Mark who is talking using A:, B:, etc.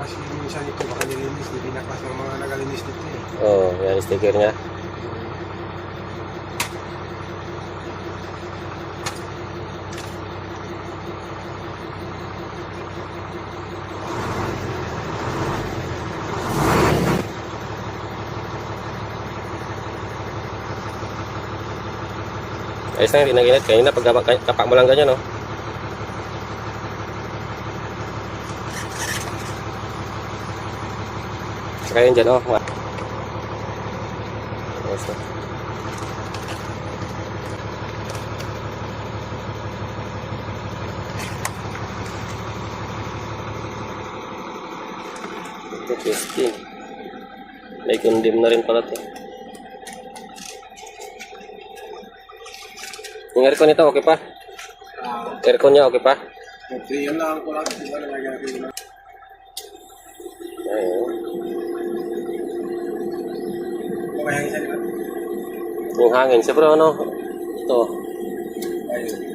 A: kasi minsan ito baka nilinis, hindi pinakas ng mga nagalinis dito eh.
B: Oh, yan sticker niya. Ayos na, ginag-init. Kanina pag kapak mo lang ganyan, no? Saka yun dyan, oh. Ayos na. Ito, testing. May condemn na rin pala ito. Yung aircon nito, okay pa? Aircon niya, okay pa?
A: Okay, yan lang ko lang. Wala na gagawin lang.
B: Ayun.
A: Okay, hangin sa lipat.
B: Yung hangin, siyempre ano? Ito.
A: Ayun.